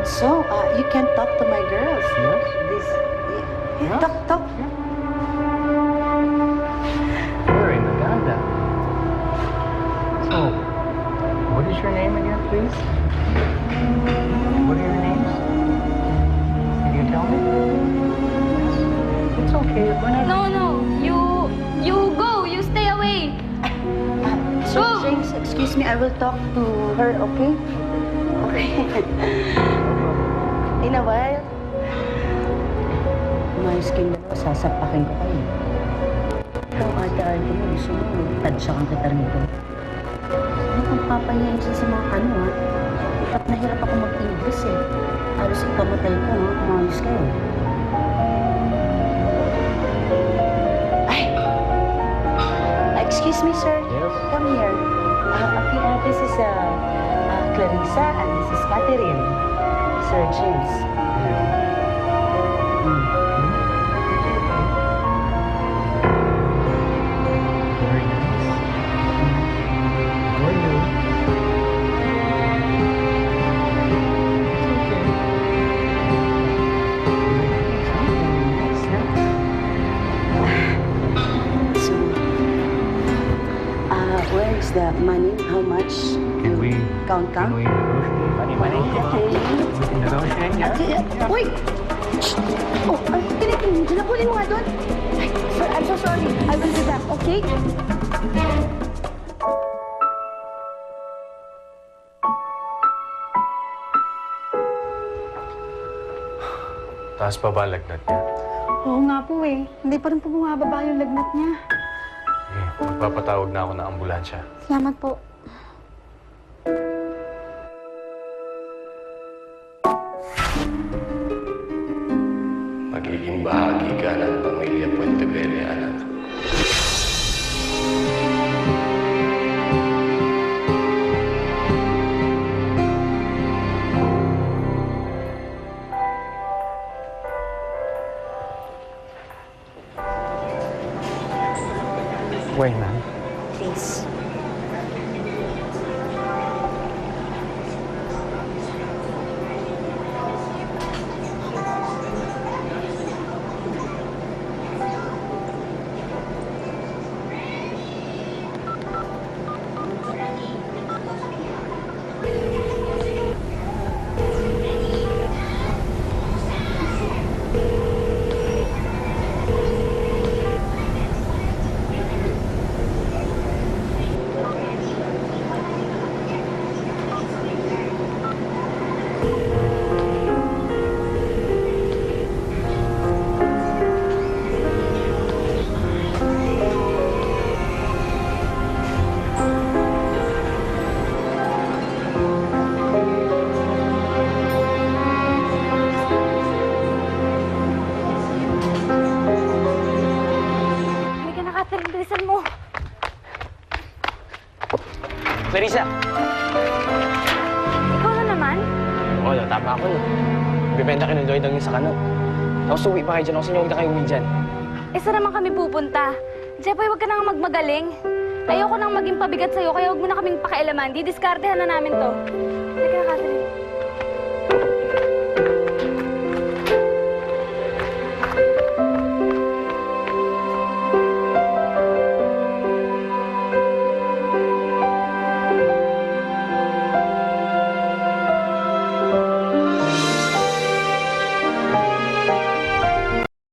So, you can talk to my girls. Yes. This, Yeah. talk. Very maganda. So, what is your name again, please? What are your names? Can you tell me? Yes. It's okay. Whenever. No. You go. You stay away. So, Go. James, excuse me, I will talk to her, okay? Okay. In a while. Umayos kayong dalawa, sasapakin ko kayo. Ikaw, ate-ate mo, gusto mo, tansyakan kita rito. Ano kung papahiyain siya sa mga ano, ha? Hirap na hirap ako mag-English, eh. Halos ikamatay ko, ha? Umayos kayo. Ay! Excuse me, sir. Yes. Come here. Okay, this is Clarissa and this is Catherine. Sir James. Very nice. How are you? It's okay. So, where is the money? How much? Can we Count? Can we negotiate? Money. Okay. We can negotiate, yeah? Uy! Shh! Oh, tinapulin mo nga doon. Ay, sir, I'm so sorry. I will be back, okay? Taas pa ba lagnat niya? Oo nga po eh. Hindi pa rin po bumababa yung lagnat niya. Sige, magpapatawag na ako ng ambulansya. Salamat po. Magiging bahagi ka ng pamilya Puenteverde, anak. Wait, ma'am. Please. Halika na, Catherine. Bilisan mo. Clarissa! Ikaw na naman? Oo, tama ako. Bibenta ka ng Lloyd ang sa kano. Tapos uwi pa kayo dyan. Kasi huwag na kayo uwi dyan. Eh, saan naman kami pupunta? Jepoy, huwag ka nang magmagaling. Ayoko nang maging pabigat sa'yo, kaya huwag mo na kaming pakialaman. Didiskartehan na namin to. Halika na, Catherine.